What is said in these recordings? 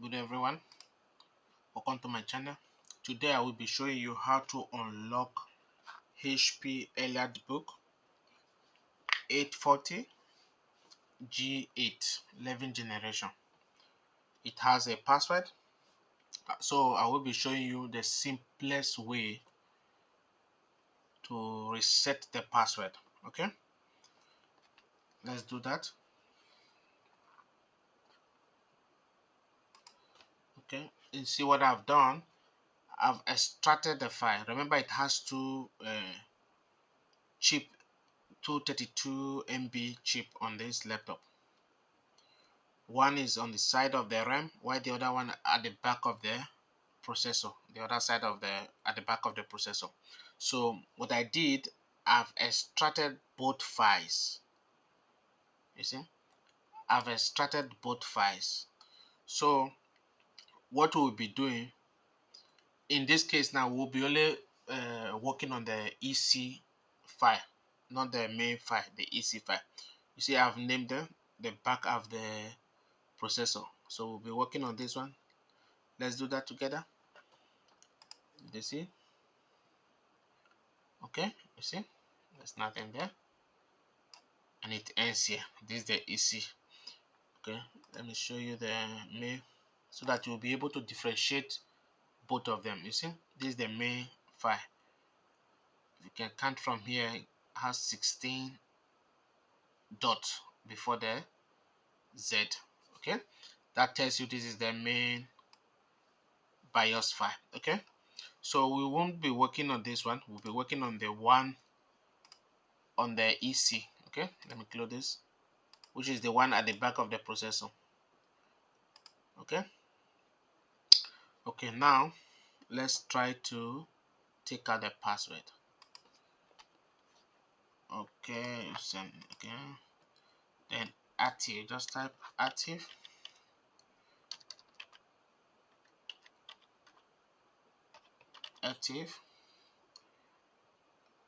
Good everyone, welcome to my channel. Today I will be showing you how to unlock HP EliteBook 840 G8 11th generation. It has a password, so I will be showing you the simplest way to reset the password. Okay, let's do that. Okay, you see what I've done. I've extracted the file. Remember, it has two chip 232 MB chip on this laptop. One is on the side of the RAM, while the other one at the back of the processor. The other side of the at the back of the processor. So what I did, I've extracted both files. You see, I've extracted both files. So what we'll be doing in this case now, we'll be only working on the EC file, not the main file, the EC file. You see, I've named the back of the processor. So we'll be working on this one. Let's do that together. You see, okay, you see, there's nothing there, and it ends here. This is the EC. Okay, let me show you the main so that you'll be able to differentiate both of them. You see, this is the main file. If you can count from here, it has 16 dots before the Z. Okay, that tells you this is the main BIOS file. Okay, so we won't be working on this one, we'll be working on the one on the EC. Okay, let me close this, which is the one at the back of the processor. Okay, now let's try to take out the password. Okay, then active, just type active,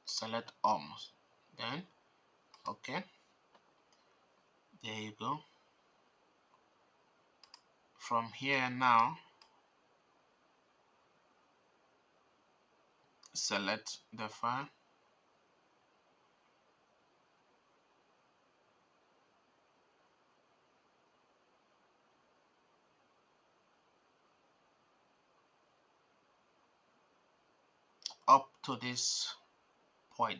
select almost, then okay, there you go. From here now, select the file, up to this point.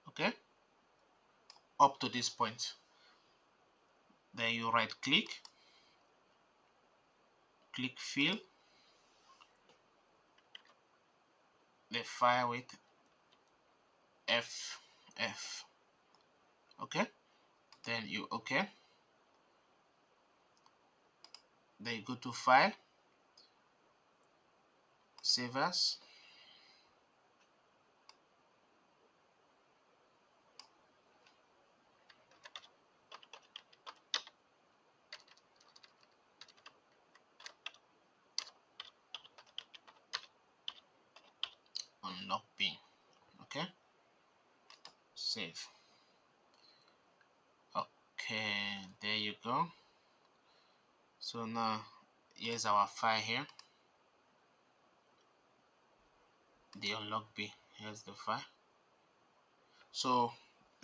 Okay, up to this point, then you right click fill the file with FF. Okay, then you then you go to file, save as, unlock pin. Okay, save. Okay, there you go. So now here's our file here, the unlock pin. Here's the file. So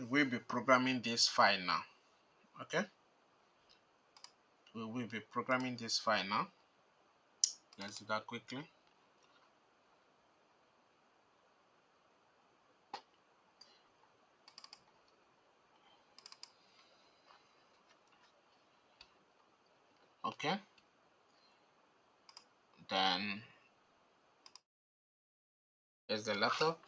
we'll be programming this file now. Okay, we will be programming this file now. Let's do that quickly. Okay, then there's the laptop.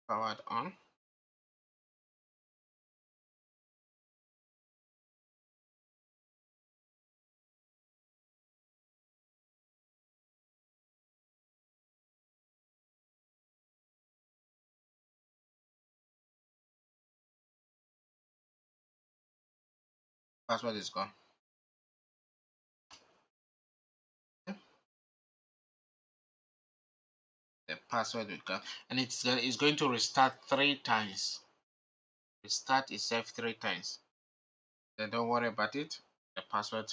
Powered on. Password is gone. The password we got, and it's going to restart 3 times. Restart itself 3 times. Then don't worry about it. The password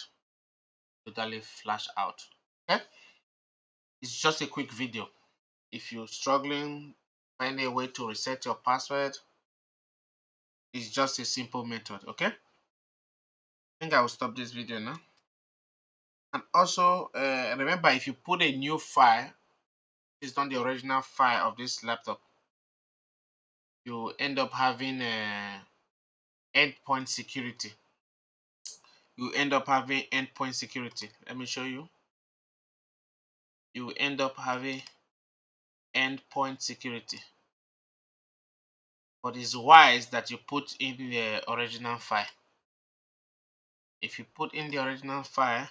totally flash out. Okay, it's just a quick video. If you're struggling, find a way to reset your password. It's just a simple method. Okay, I think I will stop this video now. And also remember, if you put a new file, it's not the original file of this laptop, you end up having endpoint security. You end up having endpoint security. Let me show you. You end up having endpoint security. But it's wise that you put in the original file. If you put in the original file,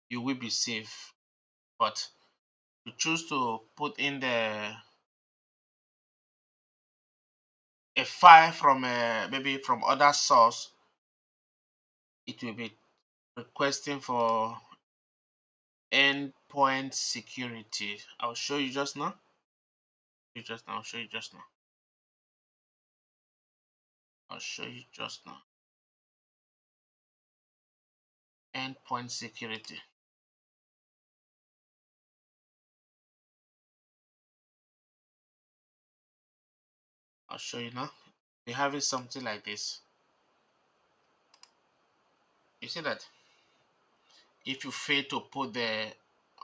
you will be safe. But you choose to put in a file from maybe from other source, it will be requesting for endpoint security. I'll show you just now. I'll show you just now. I'll show you just now. Endpoint security. I'll show you now. We have it something like this. You see that if you fail to put the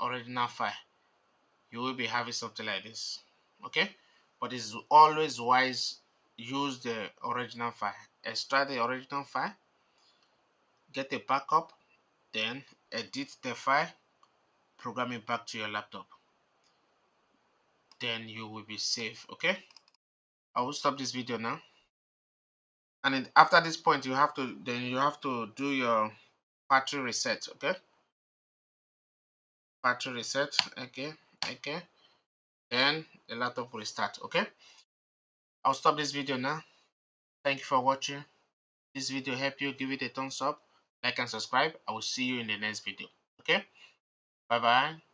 original file, you will be having something like this. Okay, but it's always wise, use the original file. Extract the original file, get a backup, then edit the file, program it back to your laptop, then you will be safe. Okay, I will stop this video now. And then after this point, you have to do your factory reset. Okay, factory reset. Okay, then the laptop will start. Okay, I'll stop this video now. Thank you for watching. This video helped you, give it a thumbs up, like and subscribe. I will see you in the next video. Okay, bye bye.